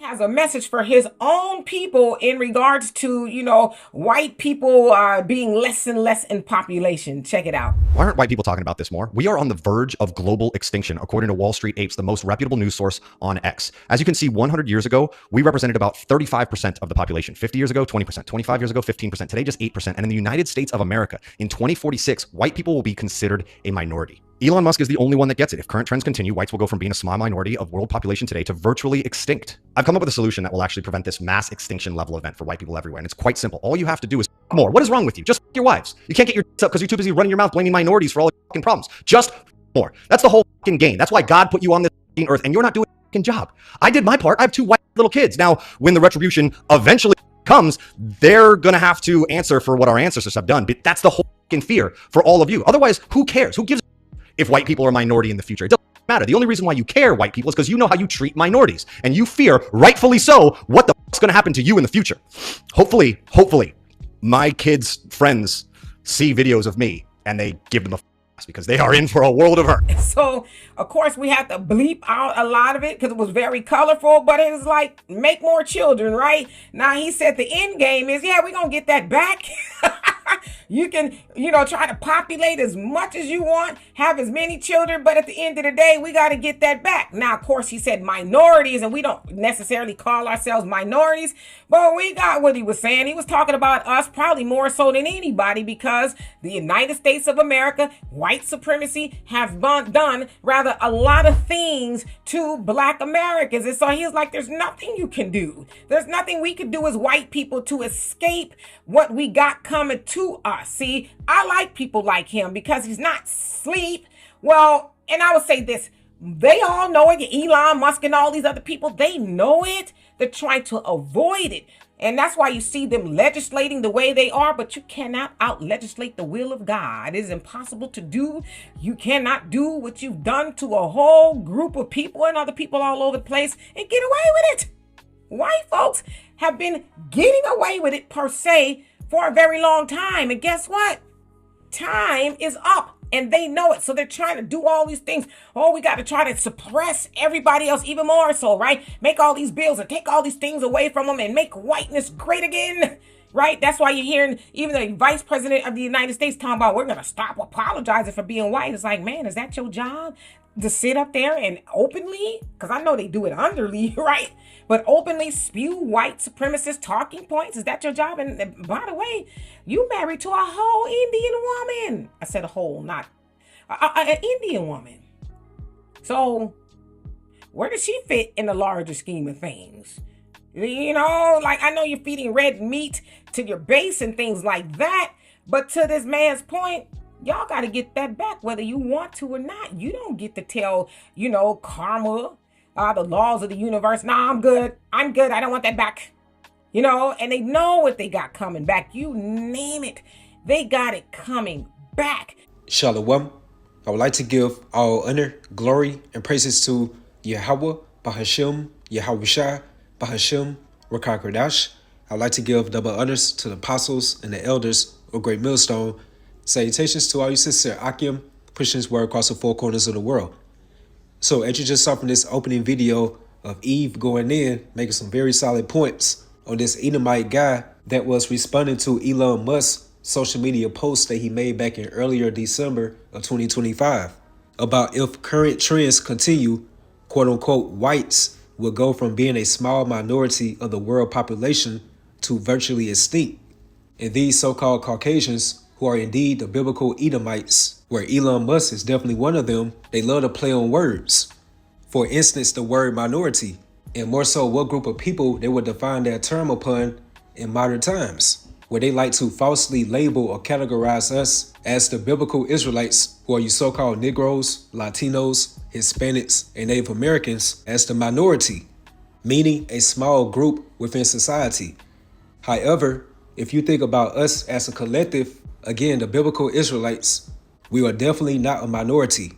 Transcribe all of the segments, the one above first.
has a message for his own people in regards to, white people being less and less in population. Check it out. Why aren't white people talking about this more? We are on the verge of global extinction, according to Wall Street Apes, the most reputable news source on X. As you can see, 100 years ago, we represented about 35% of the population. 50 years ago, 20%. 25 years ago, 15%. Today, just 8%. And in the United States of America, in 2046, white people will be considered a minority. Elon Musk is the only one that gets it. If current trends continue, whites will go from being a small minority of world population today to virtually extinct. I've come up with a solution that will actually prevent this mass extinction level event for white people everywhere. And it's quite simple. All you have to do is more. What is wrong with you? Just your wives. You can't get your up because you're too busy running your mouth blaming minorities for all your fucking problems. Just more. That's the whole fucking game. That's why God put you on this earth and you're not doing a fucking job. I did my part. I have 2 white little kids. Now, when the retribution eventually comes, they're going to have to answer for what our ancestors have done. But that's the whole fucking fear for all of you. Otherwise, who cares? Who gives if white people are a minority in the future? It doesn't matter. The only reason why you care, white people, is because you know how you treat minorities. And you fear, rightfully so, what the fuck's going to happen to you in the future. Hopefully, my kids' friends see videos of me and they give them a because they are in for a world of hurt. So, of course, we have to bleep out a lot of it because it was very colorful, but it was like, make more children, right? Now, he said the end game is, yeah, we're going to get that back. You can, try to populate as much as you want, have as many children, but at the end of the day, we got to get that back. Now, of course, he said minorities, and we don't necessarily call ourselves minorities, but we got what he was saying. He was talking about us probably more so than anybody because the United States of America, white supremacy, have done rather a lot of things to black Americans. And so he was like, there's nothing you can do. There's nothing we can do as white people to escape what we got coming to us. See, I like people like him because he's not asleep. Well, and I would say this, they all know it. Elon Musk and all these other people, they know it. They're trying to avoid it. And that's why you see them legislating the way they are, but you cannot out-legislate the will of God. It is impossible to do. You cannot do what you've done to a whole group of people and other people all over the place and get away with it. White folks have been getting away with it per se for a very long time. And guess what? Time is up. And they know it. So they're trying to do all these things. Oh, we got to try to suppress everybody else even more so, right? Make all these bills and take all these things away from them and make whiteness great again, right? That's why you're hearing even the vice president of the United States talking about we're going to stop apologizing for being white. It's like, man, is that your job? To sit up there and openly, because I know they do it underly, right? But openly spew white supremacist talking points. Is that your job? And by the way, you married to a whole Indian woman. I said a whole, not an Indian woman. So where does she fit in the larger scheme of things? Like I know you're feeding red meat to your base and things like that. But to this man's point, y'all got to get that back whether you want to or not. You don't get to tell, karma, the laws of the universe. Nah, I'm good. I don't want that back. And they know what they got coming back. You name it. They got it coming back. Shalom. I would like to give all honor, glory, and praises to YAHAWAH, BAHASHAM, YAHAWASHI, BAHASHAM, Rakakadash. I would like to give double honors to the apostles and the elders of Great Millstone. Salutations to all you sincere Akim, pushing this word across the 4 corners of the world. So as you just saw from this opening video of Eve going in, making some very solid points on this Edomite guy that was responding to Elon Musk's social media post that he made back in earlier December of 2025 about if current trends continue, quote unquote, whites will go from being a small minority of the world population to virtually extinct. And these so-called Caucasians, who are indeed the biblical Edomites, where Elon Musk is definitely one of them, they love to play on words. For instance, the word minority, and more so what group of people they would define that term upon in modern times, where they like to falsely label or categorize us as the biblical Israelites, who are you so-called Negroes, Latinos, Hispanics, and Native Americans, as the minority, meaning a small group within society. However, if you think about us as a collective, again, the biblical Israelites, we are definitely not a minority.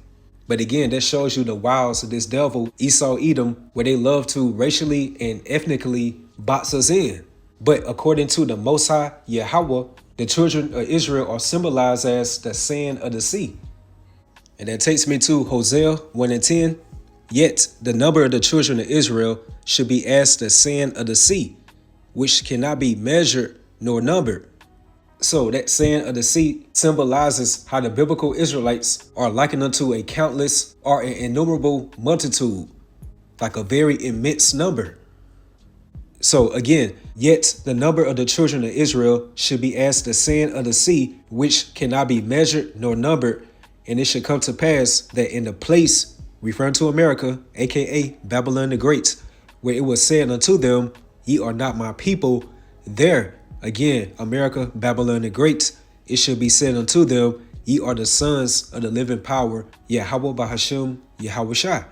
But again, that shows you the wiles of this devil, Esau Edom, where they love to racially and ethnically box us in. But according to the Most High, YAHAWAH, the children of Israel are symbolized as the sand of the sea. And that takes me to Hosea 1:10. Yet the number of the children of Israel should be as the sand of the sea, which cannot be measured nor numbered. So that sand of the sea symbolizes how the biblical Israelites are likened unto a countless or an innumerable multitude, like a very immense number. So again, yet the number of the children of Israel should be as the sand of the sea, which cannot be measured nor numbered. And it should come to pass that in the place, referring to America, aka Babylon the Great, where it was said unto them, ye are not my people, there, again, America, Babylon the Great, it should be said unto them, ye are the sons of the living power, YAHAWAH, BAHASHAM, YAHAWASHI.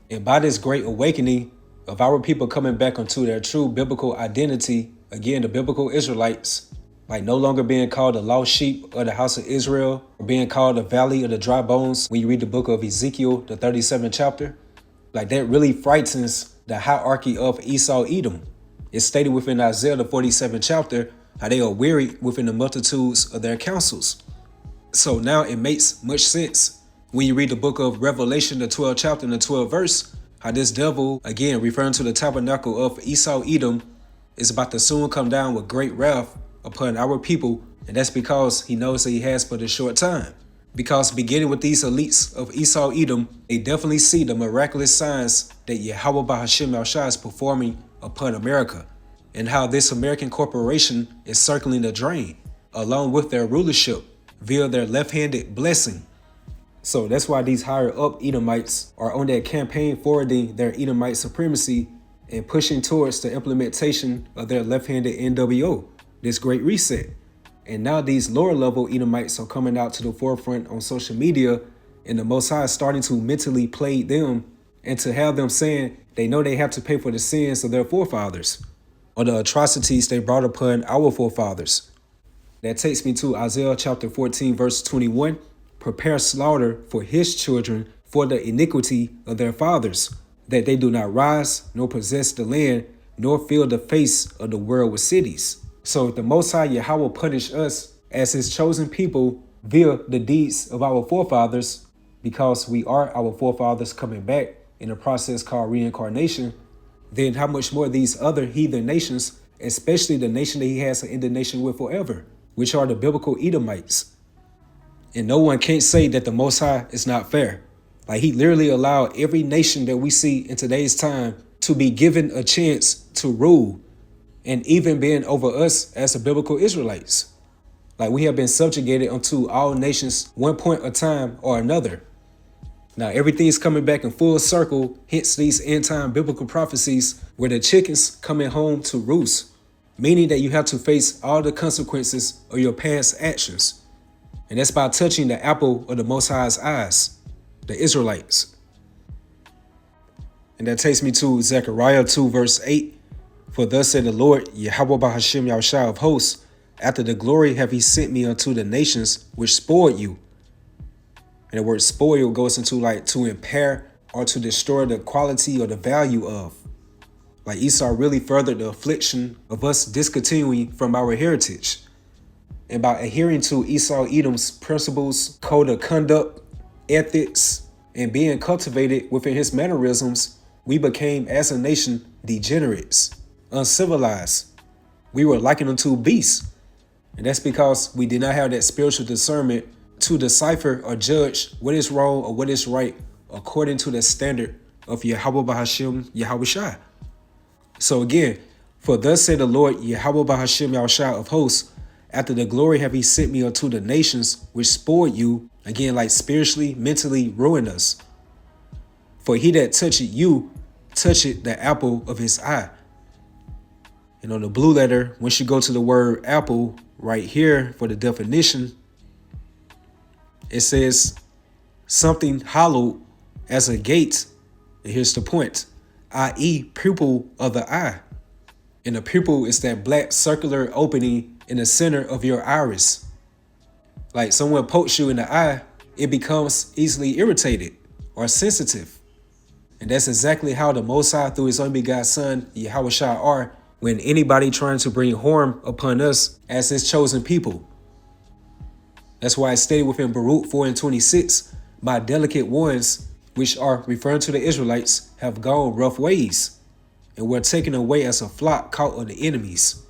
And by this great awakening of our people coming back unto their true biblical identity, again, the biblical Israelites, like no longer being called the lost sheep of the house of Israel, or being called the valley of the dry bones when you read the book of Ezekiel, the 37th chapter, like that really frightens the hierarchy of Esau Edom. It's stated within Isaiah, the 47th chapter, how they are weary within the multitudes of their counsels. So now it makes much sense when you read the book of Revelation, the 12th chapter and the 12th verse, how this devil, again, referring to the tabernacle of Esau Edom, is about to soon come down with great wrath upon our people. And that's because he knows that he has but a short time. Because beginning with these elites of Esau Edom, they definitely see the miraculous signs that YAHAWAH BAHASHAM Yahushua is performing upon America, and how this American corporation is circling the drain, along with their rulership, via their left-handed blessing. So that's why these higher up Edomites are on that campaign forwarding their Edomite supremacy and pushing towards the implementation of their left-handed NWO, this great reset. And now these lower level Edomites are coming out to the forefront on social media, and the Most High is starting to mentally plague them and to have them saying they know they have to pay for the sins of their forefathers or the atrocities they brought upon our forefathers. That takes me to Isaiah chapter 14, verse 21. Prepare slaughter for his children for the iniquity of their fathers, that they do not rise, nor possess the land, nor fill the face of the world with cities. So if the Most High Yahweh punish us as his chosen people via the deeds of our forefathers, because we are our forefathers coming back in a process called reincarnation, then how much more these other heathen nations, especially the nation that he has to end the nation with forever, which are the biblical Edomites. And no one can't say that the Most High is not fair. Like he literally allowed every nation that we see in today's time to be given a chance to rule, and even being over us as the biblical Israelites. Like we have been subjugated unto all nations one point of time or another. Now everything's coming back in full circle, hence these end time biblical prophecies where the chickens coming home to roost, meaning that you have to face all the consequences of your past actions. And that's by touching the apple of the Most High's eyes, the Israelites. And that takes me to Zechariah 2 verse 8. For thus said the Lord, YAHAWAH BAHASHAM Yahushua of hosts, after the glory have he sent me unto the nations which spoiled you. And the word spoil goes into like to impair or to destroy the quality or the value of. Like Esau really furthered the affliction of us discontinuing from our heritage. And by adhering to Esau Edom's principles, code of conduct, ethics, and being cultivated within his mannerisms, we became as a nation degenerates, uncivilized. We were likened unto beasts. And that's because we did not have that spiritual discernment to decipher or judge what is wrong or what is right according to the standard of YAHAWAH BAHASHAM Yahushua. So again, for thus said the Lord, YAHAWAH BAHASHAM Yahushua of hosts, after the glory have he sent me unto the nations which spoiled you, again like spiritually, mentally ruin us. For he that toucheth you, toucheth the apple of his eye. And on the blue letter, once you go to the word apple right here for the definition, it says something hollowed as a gate. And here's the point, i.e. pupil of the eye. And the pupil is that black circular opening in the center of your iris. Like someone pokes you in the eye, it becomes easily irritated or sensitive. And that's exactly how the Most High through his only begotten Son, Yahawashi, are when anybody trying to bring harm upon us as his chosen people. That's why it stated within Baruch 4:26, my delicate ones, which are referring to the Israelites, have gone rough ways, and were taken away as a flock caught of the enemies.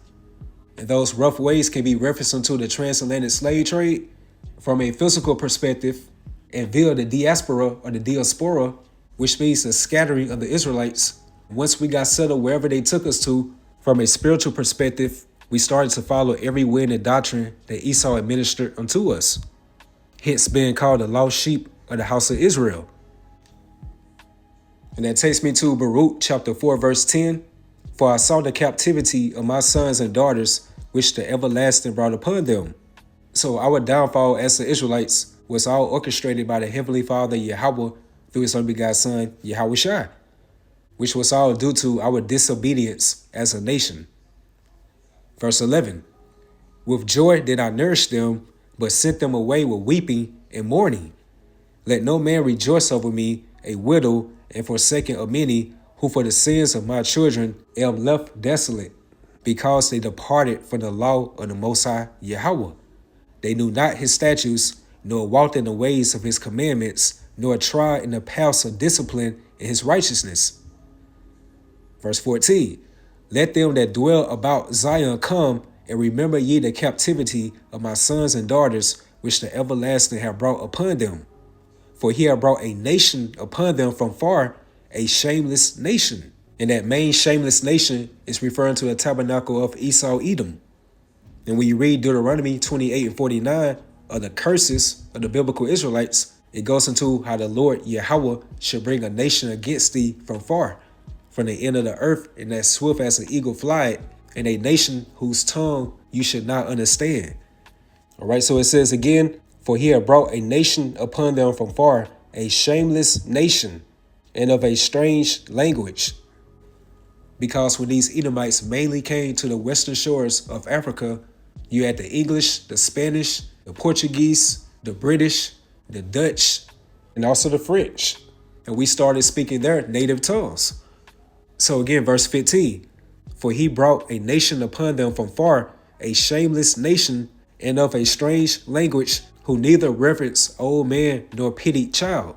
And those rough ways can be referenced into the transatlantic slave trade from a physical perspective, and via the diaspora or the diaspora, which means the scattering of the Israelites. Once we got settled wherever they took us to, from a spiritual perspective, we started to follow every wind and doctrine that Esau administered unto us, hence being called the lost sheep of the house of Israel. And that takes me to Baruch chapter 4 verse 10. For I saw the captivity of my sons and daughters, which the everlasting brought upon them. So our downfall as the Israelites was all orchestrated by the Heavenly Father Yahawah through his only begotten Son YAHAWASHI, which was all due to our disobedience as a nation. Verse 11. With joy did I nourish them, but sent them away with weeping and mourning. Let no man rejoice over me, a widow and forsaken of many, who for the sins of my children am left desolate, because they departed from the law of the Most High Yahawah. They knew not his statutes, nor walked in the ways of his commandments, nor trod in the paths of discipline in his righteousness. Verse 14. Let them that dwell about Zion come, and remember ye the captivity of my sons and daughters, which the everlasting have brought upon them. For he have brought a nation upon them from far, a shameless nation. And that main shameless nation is referring to the tabernacle of Esau Edom. And when you read Deuteronomy 28 and 49 of the curses of the biblical Israelites, it goes into how the Lord Yahawah should bring a nation against thee from far, from the end of the earth, and as swift as an eagle flieth, and a nation whose tongue you should not understand. All right, so it says again, for he had brought a nation upon them from far, a shameless nation, and of a strange language. Because when these Edomites mainly came to the western shores of Africa, you had the English, the Spanish, the Portuguese, the British, the Dutch, and also the French. And we started speaking their native tongues. So again, verse 15, for he brought a nation upon them from far, a shameless nation, and of a strange language, who neither reverence old man nor pitied child.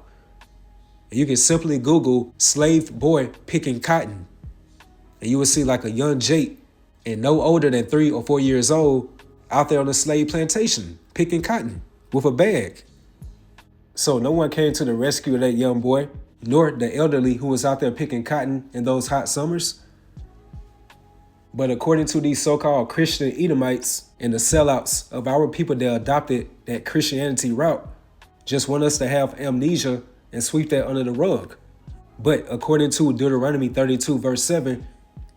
And you can simply Google slave boy picking cotton, and you will see like a young Jake, and no older than 3 or 4 years old, out there on a slave plantation, picking cotton with a bag. So no one came to the rescue of that young boy, nor the elderly who was out there picking cotton in those hot summers. But according to these so-called Christian Edomites and the sellouts of our people that adopted that Christianity route, just want us to have amnesia and sweep that under the rug. But according to Deuteronomy 32 verse 7,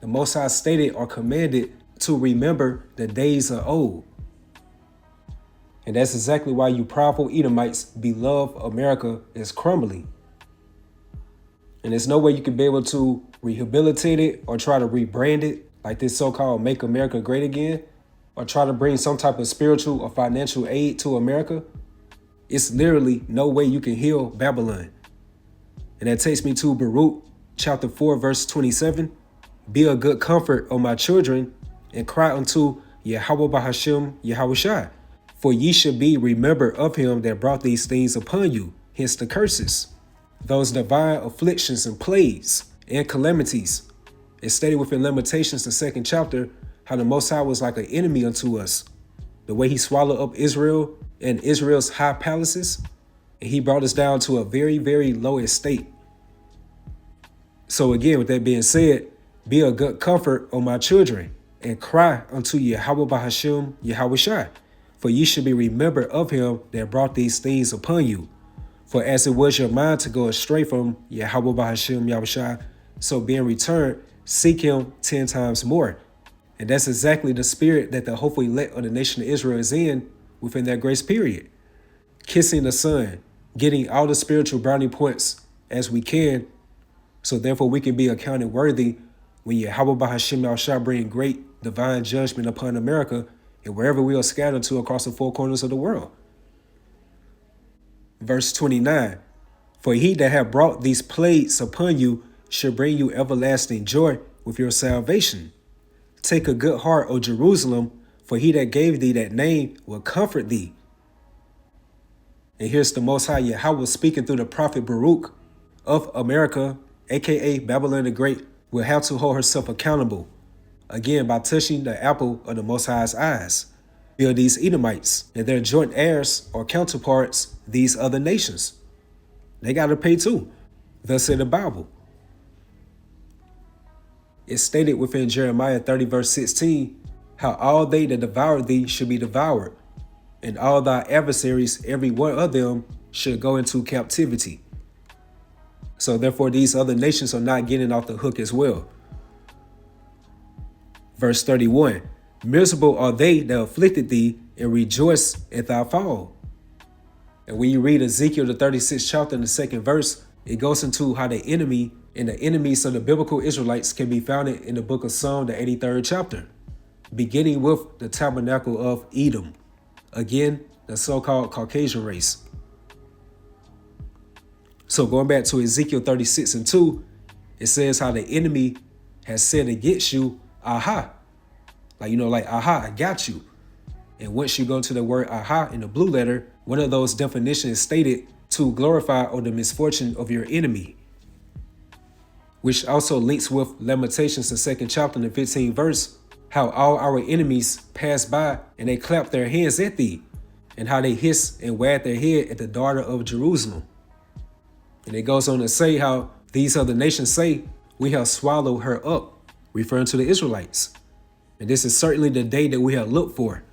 the Most High stated or commanded to remember the days of old. And that's exactly why you prideful Edomites beloved America is crumbling. And there's no way you can be able to rehabilitate it or try to rebrand it like this so-called Make America Great Again, or try to bring some type of spiritual or financial aid to America. It's literally no way you can heal Babylon. And that takes me to Baruch chapter 4 verse 27. Be a good comfort, O my children, and cry unto Yahawah BAHASHAM YAHAWASHI. For ye should be remembered of him that brought these things upon you, hence the curses, those divine afflictions and plagues and calamities. It's stated within Lamentations, the 2nd chapter, how the Most High was like an enemy unto us. The way he swallowed up Israel and Israel's high palaces, and he brought us down to a very, very low estate. So again, with that being said, be a good comfort, O my children, and cry unto Yahawah BAHASHAM YAHAWASHI. For ye should be remembered of him that brought these things upon you. For as it was your mind to go astray from Yahawah BAHASHAM YAHAWASHI, so being returned, seek him 10 times more. And that's exactly the spirit that the hopeful elect of the nation of Israel is in within that grace period. Kissing the Son, getting all the spiritual brownie points as we can, so therefore we can be accounted worthy when Yahawah BAHASHAM YAHAWASHI bring great divine judgment upon America and wherever we are scattered to across the 4 corners of the world. Verse 29, for he that hath brought these plagues upon you shall bring you everlasting joy with your salvation. Take a good heart, O Jerusalem, for he that gave thee that name will comfort thee. And here's the Most High Yahawah speaking through the prophet Baruch of America, aka Babylon the Great, will have to hold herself accountable, again by touching the apple of the Most High's eyes. Feel these Edomites and their joint heirs or counterparts, these other nations. They got to pay too. Thus in the Bible. It's stated within Jeremiah 30 verse 16, how all they that devour thee should be devoured, and all thy adversaries, every one of them, should go into captivity. So therefore these other nations are not getting off the hook as well. Verse 31, miserable are they that afflicted thee, and rejoice at thy fall. And when you read Ezekiel the 36th chapter in the 2nd verse, it goes into how the enemy and the enemies of the biblical Israelites can be found in the book of Psalm, the 83rd chapter, beginning with the tabernacle of Edom. Again, the so-called Caucasian race. So going back to Ezekiel 36 and 2, it says how the enemy has said against you, aha. Like aha, I got you. And once you go to the word aha in the blue letter, one of those definitions is stated to glorify or the misfortune of your enemy, which also links with Lamentations, the 2nd chapter and the 15th verse, how all our enemies pass by and they clap their hands at thee, and how they hiss and wag their head at the daughter of Jerusalem. And it goes on to say how these other nations say, we have swallowed her up, referring to the Israelites. And this is certainly the day that we have looked for.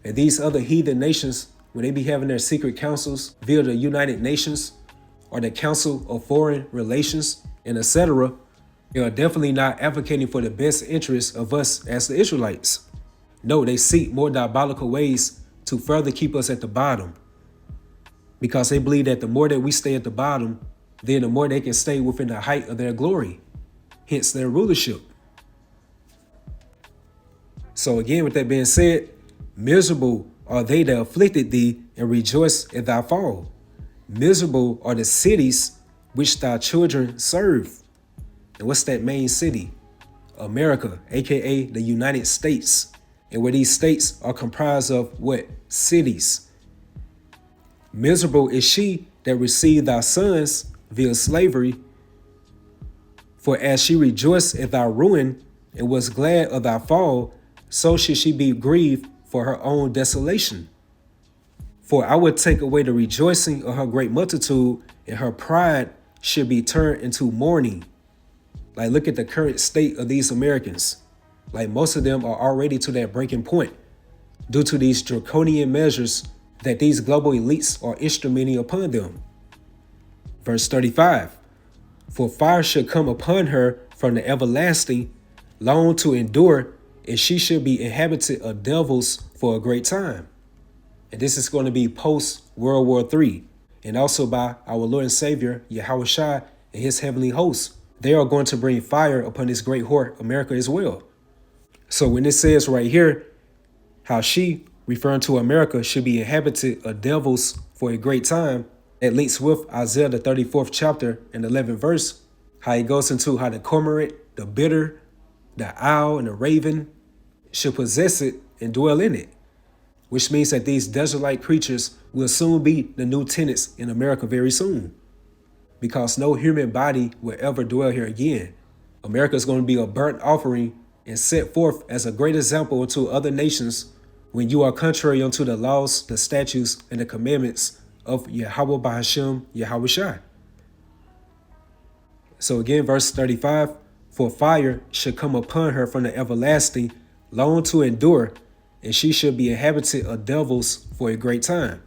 And these other heathen nations, when they be having their secret councils via the United Nations or the Council of Foreign Relations and etc., they are definitely not advocating for the best interests of us as the Israelites. No, they seek more diabolical ways to further keep us at the bottom, because they believe that the more that we stay at the bottom, then the more they can stay within the height of their glory, hence their rulership. So again, with that being said, miserable are they that afflicted thee, and rejoice at thy fall. Miserable are the cities which thy children serve. And what's that main city? America, aka the United States. And where these states are comprised of what? Cities. Miserable is she that received thy sons via slavery. For as she rejoiced at thy ruin and was glad of thy fall, so should she be grieved for her own desolation. For I would take away the rejoicing of her great multitude, and her pride should be turned into mourning. Like, look at the current state of these Americans. Like, most of them are already to that breaking point due to these draconian measures that these global elites are instrumenting upon them. Verse 35, for fire should come upon her from the everlasting, long to endure, and she should be inhabited of devils for a great time. And this is going to be post World War III, and also by our Lord and Savior, YAHAWASHI, and his heavenly hosts. They are going to bring fire upon this great whore, America, as well. So when it says right here, how she, referring to America, should be inhabited of devils for a great time, it links with Isaiah the 34th chapter and 11th verse, how it goes into how the cormorant, the bitter, the owl, and the raven should possess it and dwell in it, which means that these desert-like creatures will soon be the new tenants in America very soon, because no human body will ever dwell here again. America is going to be a burnt offering and set forth as a great example unto other nations when you are contrary unto the laws, the statutes, and the commandments of YAHAWAH BAHASHAM YAHAWASHI. So again, verse 35, for fire should come upon her from the everlasting, long to endure, and she shall be inhabited of devils for a great time.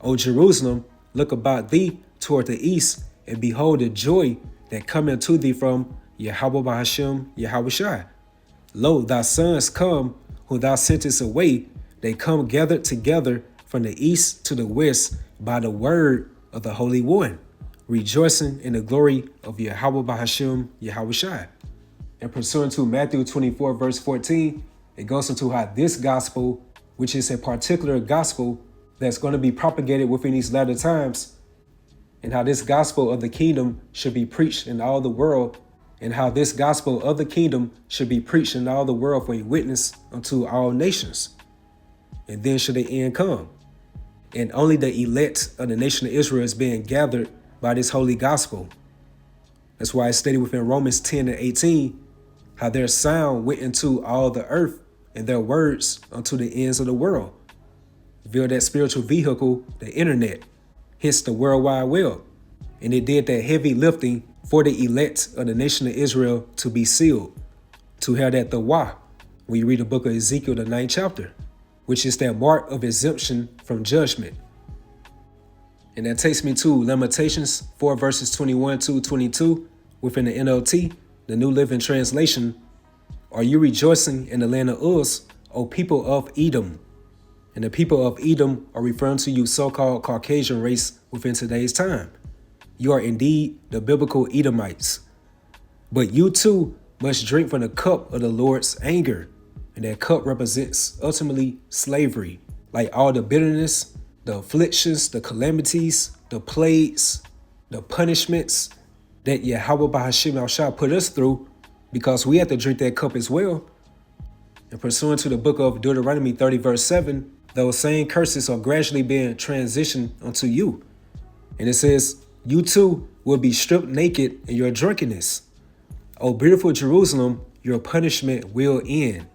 O Jerusalem, look about thee toward the east, and behold the joy that cometh to thee from YAHAWAH BAHASHAM YAHAWASHI. Lo, thy sons come, whom thou sentest away, they come gathered together from the east to the west by the word of the Holy One, rejoicing in the glory of YAHAWAH BAHASHAM YAHAWASHI. And pursuant to Matthew 24 verse 14, it goes into how this gospel, which is a particular gospel that's going to be propagated within these latter times, and how this gospel of the kingdom should be preached in all the world, and how this gospel of the kingdom should be preached in all the world for a witness unto all nations. And then should the end come. And only the elect of the nation of Israel is being gathered by this holy gospel. That's why it's stated within Romans 10 and 18, how their sound went into all the earth and their words unto the ends of the world. Via that spiritual vehicle, the internet, hence the World Wide Web. And it did that heavy lifting for the elect of the nation of Israel to be sealed, to have that THAWADAH, when you read the book of Ezekiel, the 9th chapter, which is that mark of exemption from judgment. And that takes me to Lamentations 4 verses 21 to 22 within the NLT, the New Living Translation. Are you rejoicing in the land of Uz, O people of Edom? And the people of Edom are referring to you so-called Caucasian race within today's time. You are indeed the biblical Edomites. But you too must drink from the cup of the Lord's anger. And that cup represents ultimately slavery, like all the bitterness, the afflictions, the calamities, the plagues, the punishments that YAHAWAH BAHASHAM put us through, because we have to drink that cup as well. And pursuant to the book of Deuteronomy 30 verse 7, those same curses are gradually being transitioned unto you. And it says, you too will be stripped naked in your drunkenness. O beautiful Jerusalem, your punishment will end.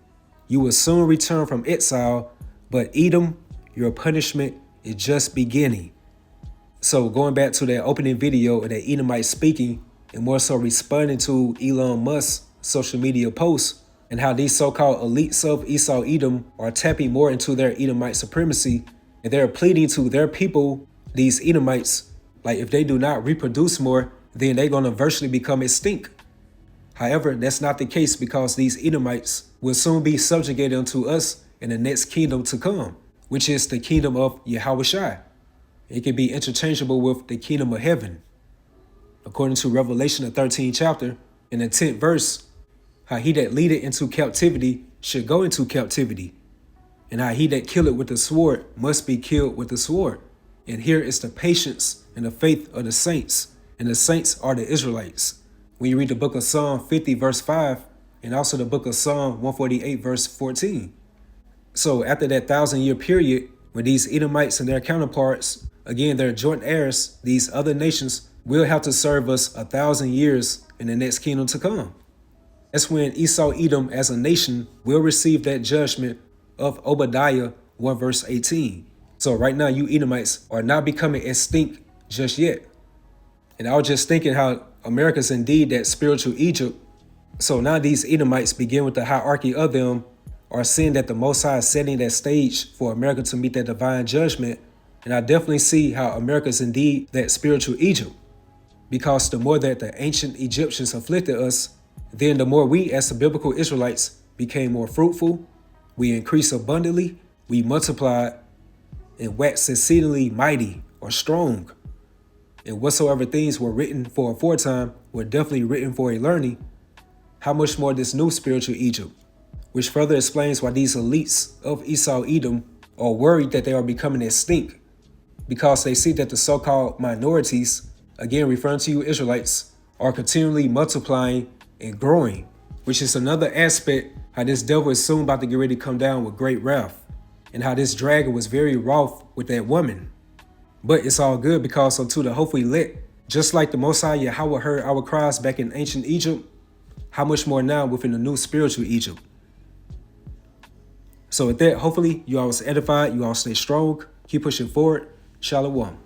You will soon return from exile, but Edom, your punishment is just beginning. So going back to that opening video of that Edomite speaking, and more so responding to Elon Musk's social media posts, and how these so-called elites of Esau Edom are tapping more into their Edomite supremacy, and they're pleading to their people, these Edomites, like if they do not reproduce more, then they're going to virtually become extinct. However, that's not the case, because these Edomites will soon be subjugated unto us in the next kingdom to come, which is the kingdom of YAHAWASHI. It can be interchangeable with the kingdom of heaven. According to Revelation, the 13th chapter, in the 10th verse, how he that leadeth into captivity should go into captivity, and how he that killeth with the sword must be killed with the sword. And here is the patience and the faith of the saints, and the saints are the Israelites. When you read the book of Psalm 50 verse 5, and also the book of Psalm 148 verse 14. So after that 1,000-year period, when these Edomites and their counterparts, again, their joint heirs, these other nations, will have to serve us 1,000 years in the next kingdom to come. That's when Esau Edom as a nation will receive that judgment of Obadiah 1 verse 18. So right now, you Edomites are not becoming extinct just yet. And I was just thinking how America's indeed that spiritual Egypt. So now these Edomites begin with the hierarchy of them, are seeing that the Most High is setting that stage for America to meet that divine judgment. And I definitely see how America's indeed that spiritual Egypt. Because the more that the ancient Egyptians afflicted us, then the more we as the biblical Israelites became more fruitful, we increased abundantly, we multiplied, and waxed exceedingly mighty or strong. And whatsoever things were written for aforetime were definitely written for a learning. How much more this new spiritual Egypt, which further explains why these elites of Esau Edom are worried that they are becoming extinct, because they see that the so-called minorities, again referring to you Israelites, are continually multiplying and growing, which is another aspect how this devil is soon about to get ready to come down with great wrath, and how this dragon was very wroth with that woman. But it's all good, because unto the hopefully elect, just like the Most High YAHAWAH heard our cries back in ancient Egypt, how much more now within the new spiritual Egypt. So with that, hopefully you all was edified, you all stay strong, keep pushing forward. Shalom.